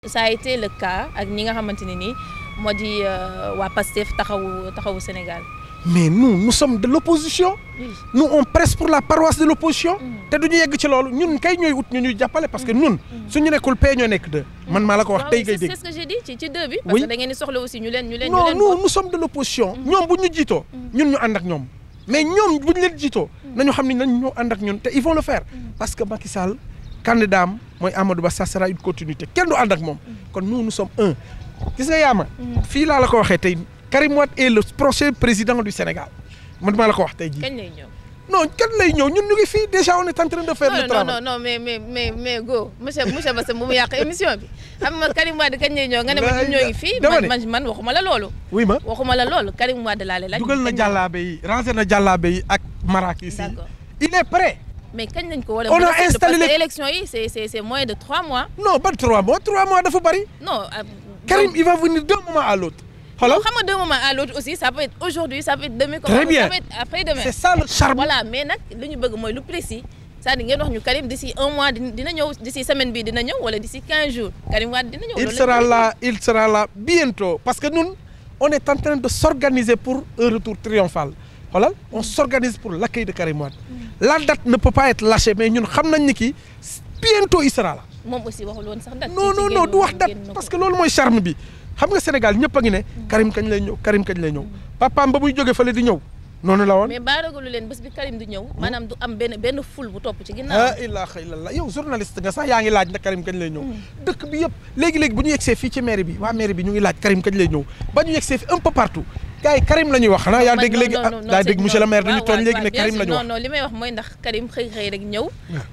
ça a été le cas ak ñi nga xamante ne nii moo di waa Pastef taxawu Sénégal. mais nous sommes de l'opposition. Oui. Nous on presse pour la paroisse de l'opposition. te duñu yegg ci loolu ñun kay ñooy ut ñu ñuy jàppale parce que ñun suñu nekkul P ñoo nekk 2. man maa la ko wax tey ngay dégg. c'est ce que j'ai dit ci 2 bi. parce que da ngeen di soxla aussi ñu leen non nous sommes de l'opposition. ñoom bu ñu jiitoo ñun ñu ànd ak ñoom. mais ñoom bu ñu leen jiitoo nañu xam ne nañ ñoo ànd ak ñun te ils vont le faire parce que Macky Sall candidat am mooy Amadou Ba ça sera une continuité kenn du ànd ak moom kon nous sommes un. gis nga yaama fii laa la ko waxee tey Karim Wade est le prochain président du Sénégal man maa la ko wax tey jii. kañ lay ñëw. non kañ lay ñëw ñun ñu ngi fii déjà on est en train de faire le travail. non mais go monsieur Basse mu yàq émission bi xam nga Karim Wade kañ lay ñëw nga ne ma ñun ñoo ngi fii. man waxuma la loolu. oui ma waxuma la loolu Karim Wade laa lay laaj. dugal na jàllaabe yi ranger na jàllaabe yi ak marakis yi. d'accord il est prêt. mais kañ lañ ko war a. on a installé parce que élection yi c'est moins de 3 mois. non pas 3 mois 3 mois dafa bari. non. Karim il va venir d'un moment à l'autre. xoolal xam nga d'un moment à l'autre aussi ça peut être aujourd'hui ça peut être demain. très bien ça peut être après-demain. c'est ça le charme. voilà mais nag li ñu bëgg mooy lu précis c'est-à-dire ngeen wax ñu Karim d'ici 1 mois dina ñëw d'ici semaine bii dina ñëw wala d'ici 15 jours Karim Wade dina ñëw. il sera là bientôt parce que ñun on est en train de s'organiser pour un retour triomphal xoolal on s'organise pour l'accueil de Karim Wade. la date ne peut pas être lâchée mais ñun xam nañ ni ki bientôt il sera là. moom aussi waxul woon sax date. non du wax date parce que loolu mooy charme bi. xam nga Sénégal ñëpp a ngi ne Karim kañ lay ñëw papaam ba muy jóge fële di ñëw noonu la woon. mais baaragalu leen bés bi Karim di ñëw maanaam du am benn ful bu topp ci ginnaaw. ah ilaha illallah yow journaliste nga sax yaa ngi laaj na Karim kañ lay ñëw. dëkk bi yëpp léegi bu ñu yegsee fii ci mairie bi waa mairie bi ñu ngi laaj Karim kañ lay ñëw ba ñu yegsee fi un peu partout gars yi Karim la ñuy wax xanaa yaa dégg léegi daa dégg monsieur le maire dañu tooñ léegi ne Karim la ñu wax. non li may wax mooy ndax Karim xëy rek ñëw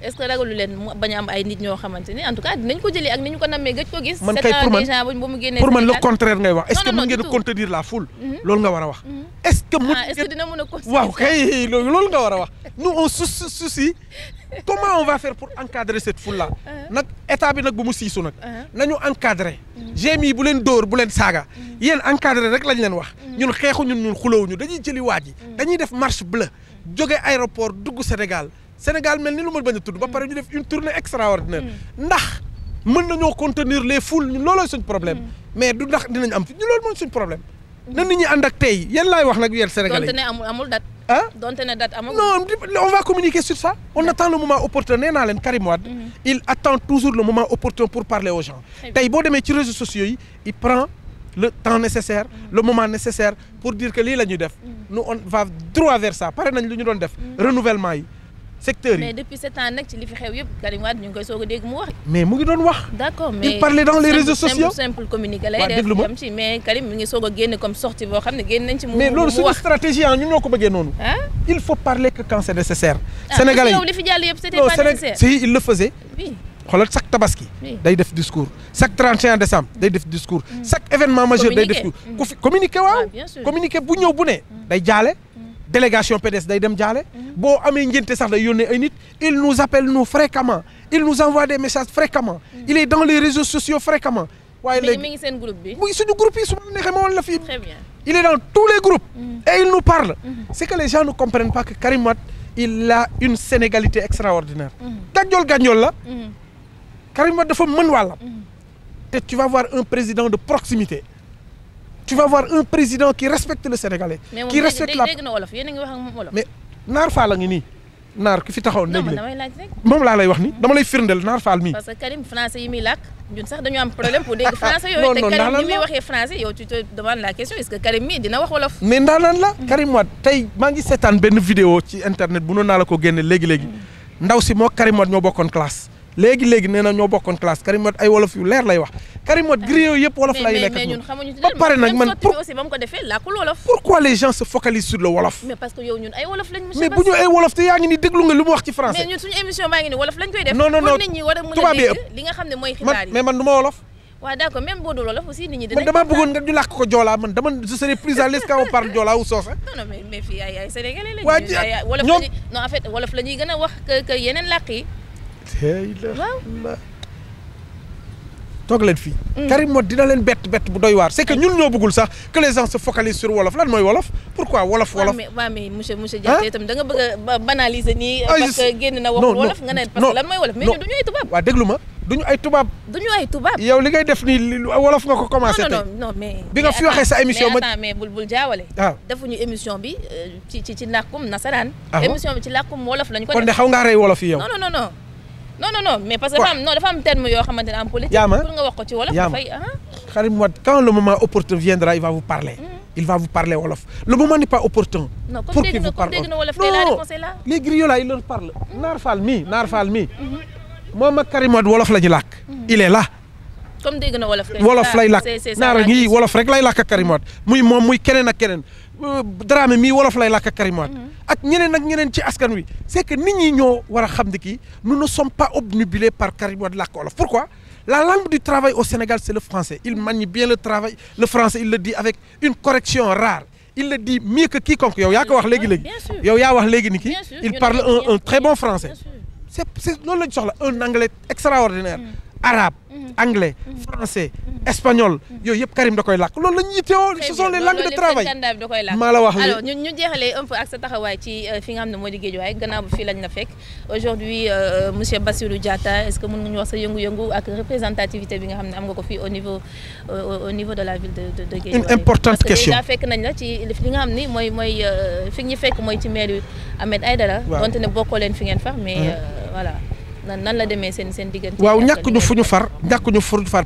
est-ce que ragalu leen bañ a am ay nit ñoo xamante ni en tout cas dinañ ko jëli ak ni ñu ko nammee gëj ko gis. man kay pour man le contraire ngay wax est-ce que mën ngeen a contenir la foule. loolu nga war a wax. est-ce que dina mën a contenir waaw kay loolu nga war a wax nous on soucie comment on va faire pour encadrer cette foule là nag état bi nag bu mu siisu nag nañu encadrer GMI bu leen dóor bu leen saaga yéen encadrer rek lañ leen wax ñun xeexu ñun xulawuñu dañuy jëli waaj yi dañuy def marche bleue jóge aéroport dugg Sénégal mel ni lu ma bañ a tudd ba pare ñu def une tournée extraordinaire ndax mën nañoo contenir les foules ñun loolooy suñ problème mais du ndax dinañ am fi ñu loolu mooy suñ problème na nit ñi ànd ak tey yéen laay wax nag yéen Sénégalais donte ne amul date. donte ne date amul. non on va communiquer sur ça. on attend le moment opportun nee naa leen Karim Wade. il attend toujours le moment opportun pour parler aux gens. tey boo demee ci réseaux sociaux yi il prend le temps nécessaire. le moment nécessaire pour dire que lii la ñuy def. nous on va droit vers ça pare nañ lu ñu doon def. renouvellement yi secteurs yi. mais depuis 7 ans nag ci li fi xew yëpp Karim Wade ñu ngi koy soog a dégg mu wax. mais mu ngi doon wax. d'accord mais il parlait dans les réseaux sociaux. simple communiqué lay def yam ci mais Karim mi ngi soog a génne comme sortie boo xam ne génn nañ ci. mu mais loolu suñu stratégie ñun ñoo ko bëggee noonu. il faut parler que quand c'est nécessaire. Sénégalais yi li fi jàll yëpp c'était pas nécessaire. si il le faisait. oui xoolal chaque tabaski. day def discours chaque 31 décembre day def discours. chaque événement majeur day def discours. ku fi communiqué waaw. communiqué bu ñëw bu ne. day jaale. délégation PDS day dem jaale boo amee ngénte sax day yónnee ay nit il nous appelle nous fréquemment il nous envoie des messages fréquemment il est dans les réseaux sociaux fréquemment waaye léegi mi ngi seen groupe bi mu ngi suñu groupe yi su ma neexee ma woon la fii très bien il est dans tous les groupes et il nous parle c'est que les gens ne comprennent pas que Karim Wade il a une sénégalité extraordinaire gànjool la Karim Wade dafa mën wàllam te tu vas voir un président de proximité tu vas voir un président qui respecte le Sénégalais. qui respecte la dégg na wolof yéen a ngi wax ak moom wolof. mais Naar Fall a ngi nii Naar ki fi taxaw léegi non damay laaj rek. moom laa lay wax ni dama lay firndeel Naar Fall mii. parce que Karim français yi muy làkk ñun sax dañu am problème pour dégg français yooyu. te Karim ni muy waxee français yow tu te demandes la question est-ce que Karim mii dina wax wolof. mais ndaanaan la Karim Wade tey maa ngi seetaan benn vidéo ci internet bu noonu naa la ko génne léegi ndaw si moo Karim Wade ñoo bokkoon classe. léegi nee na ñoo bokkoon classe Karim Wade ay wolof yu leer lay wax Karim Wade griots yëpp wolof lay lekk mais ñun xamuñu ci ba pare nag man aussi ba mu ko defee làkkul wolof. pourquoi les gens se focalisent sur le wolof. mais parce que yow ñun ay wolof lañ. mais bu ñu ay wolof te yaa ngi ni déglu nga lu mu wax ci français. mais ñun suñu émission baa ngi ni wolof lañ koy def. non pour nit ñi war a mën a dégg li nga xam ne mooy xibaar yi. mais man du ma wolof. waaw d'accord même boo dul wolof aussi nit ñi dinañ. man damaa bëggoon nga ñu làkk ko joolaa man je serais plus à l'aise quand on parle joolaa ou soose. non mais fii ay sénégalais lañ. waa wolof lañuy non en fait wolof la ñuy gën a wax que yeneen làkk yi. waaw toog leen fii. Karim Wade dina leen bett bu doy waar c'est que ñun ñoo bëggul sax que les gens se focalisent sur wolof lan mooy wolof pourquoi wolof. waaw mais monsieur Diaté itam da nga bëgg a banaliser nii. parce que génn na waxul wolof nga ne parce que lan mooy wolof mais ñun du ñuy tubaab. waaw déglu ma duñu ay tubaab. duñu ay tubaab. yow li ngay def nii wolof nga ko commencé tey. non mais. bi nga fi waxee sa émission mais bul jaawale. waaw defuñu émission bi ci làkkum nasaraan. ah émission bi ci làkkum wolof lañ ko def. kon de xaw ngaa rey wolof yi yow. non mais parce que dafa am terme yoo xamante ne en politique. Yaama pour nga wax ko ci wolof dafay. Karim Wade quand le moment opportun viendra il va vous parler. Il va vous parler wolof. Le moment n'est pas opportun. Non, pour qu'il vous parle. Comme wolof, la réponse est là. Les griots là, ils leur parlent. Naar Fall mi. Moom ak Karim Wade wolof la ñu làkk. Il est là. Comme dégg na wolof. wolof lay làkk naar ngi wolof rek lay làkk ak Karim Wade muy moom muy keneen ak keneen Dramé mii wolof lay làkk ak Karim Wade ak ñeneen ci askan wi c'est que nit ñi ñoo war a xam ne kii nous ne sommes pas obnubilés par Karim Wade làkk wolof. Pourquoi? La langue du travail au Sénégal, c'est le français. Il manie bien le français, il le dit avec une correction rare. Il le dit mieux que quiconque. Yow yaa ko wax léegi. Yow yaa wax léegi ni ki il parle un très bon français. C'est loolu lañ soxla un anglais extraordinaire. Arabe, anglais, français, espagnol yooyu yëpp Karim da koy làkk loolu la ñu yittewoo ce sont les langues de travail. maa la wax alors ñu jeexalee un peu ak sa taxawaay ci fi nga xam ne moo di Guédiawaye gannaaw bu fii lañ la fekk aujourd'hui monsieur Bassirou Diatta est-ce que mën nga ñu wax sa yëngu-yëngu ak représentativité bi nga xam ne am nga ko fii au niveau de la ville de Guédiawaye. Une importante question parce que déjà fekk nañ la ci li nga xam ni mooy fi ñu fekk mooy ci maire Ahmed Aïdara. donte ne bokkoo leen fi ngeen far mais voilà. nan la demee seen diggante. waaw ñàkkuñu fu ñu far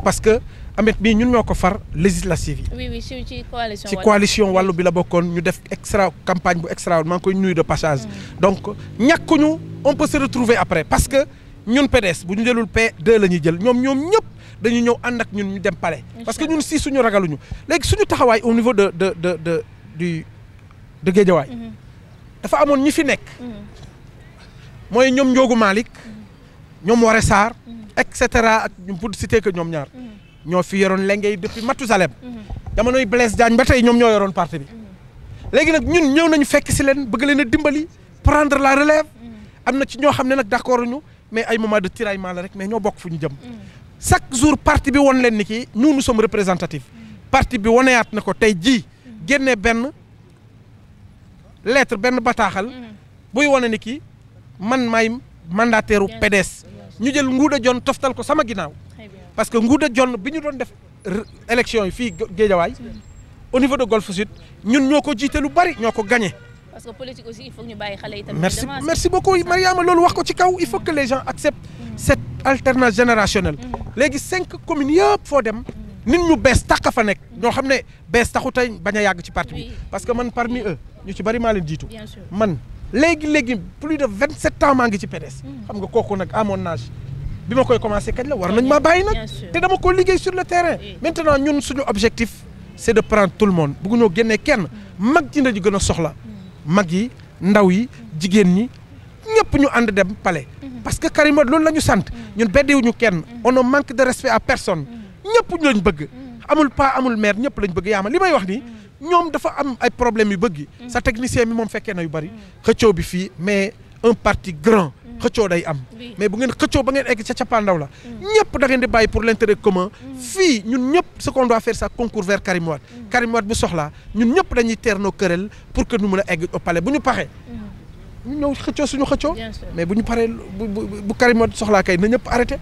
parce que Ahmed bii ñun ñoo ko far législative yi. oui ci coalition. ci coalition wàllu bi la bokkoon ñu def campagne bu extra maa ngi koy nuyu de passage. donc ñàkkuñu on peut se retrouver après parce que ñun PDS bu ñu jëlul P2 la ñuy jël ñoom ñëpp dañu ñëw ànd ak ñun ñu dem palais. parce que ñun si suñu ragaluñu léegi suñu taxawaay au niveau de Guédiawaye. dafa amoon ñi fi nekk. mooy ñoom Ndiogou Malick. ñoom Woré Sarr et cetera ak ñu pour citer que ñoom ñaar ñoo fi yoroon lengay depuis Matousalem jamonoy Blaise Diagne ba tey ñoom ñoo yoroon parti bi léegi nag ñun ñëw nañu fekk si leen bëgg leen a dimbali prendre la relève am na ci ñoo xam ne nag d'accord ñu mais ay moment de tiraillement la rek mais ñoo bokk fu ñu jëm chaque jour parti bi won leen ni kii nous sommes représentatifs parti bi woneyaat na ko tey jii génnee benn lettre benn bataaxal buy wane ni kii man maay mandataire u PDS ñu jël Ngouda Dione toftal ko sama ginnaaw parce que Ngouda Dione bi ñu doon def élection yi fii Guédiawaye au niveau de Golf Sud ñun ñoo ko jiite lu bari ñoo ko gagné. parce que politique aussi il faut ñu bàyyi xale yi tamit. merci beaucoup Mariama loolu wax ko ci kaw il faut que les gens acceptent cette alternance générationnelle. léegi 5 communes yëpp foo dem nit ñu bees tax fa nekk ñoo xam ne bees taxu tey bañ a yàgg ci parti bi parce que man parmi eux ñu ci bari maa leen jiitu man. léegi plus de 27 ans maa ngi ci PDS. xam nga kooku nag à mon âge bi ma koy commencé kañ la war nañ maa bàyyi nag. te dama ko liggéey sur le terrain. maintenant ñun suñu objectif c'est de prendre tout le monde bëgguñoo génnee kenn mag ji la ñu gën a soxla. mag yi ndaw yi jigéen ñi ñëpp ñu ànd dem palais. parce que Karim Wade loolu la ñu sant ñun beddiwuñu kenn on ne manque de respect à personne ñëpp lañ bëgg. amul pas amul maire ñëpp lañ bëgg yaa ma li may wax nii. ñoom dafa am ay problèmes yu bëgg sa technicien bi moom fekkee na yu bari xëccoo bi fii mais un parti grand xëccoo day am mais bu ngeen xëccoo ba ngeen egg ca cappaandaw la ñëpp da ngeen di bàyyi pour l'intérêt commun fii ñun ñëpp ce qu'on doit faire ça concourt vers Karim Wade bu soxlaa ñun ñëpp dañuy teer nos querelles pour que ñu mën a egg au palais bu ñu paxee ñu ñëw xëccoo suñu xëccoo mais bu ñu paree bu Karim Wade soxlaa kay na ñëpp arrêté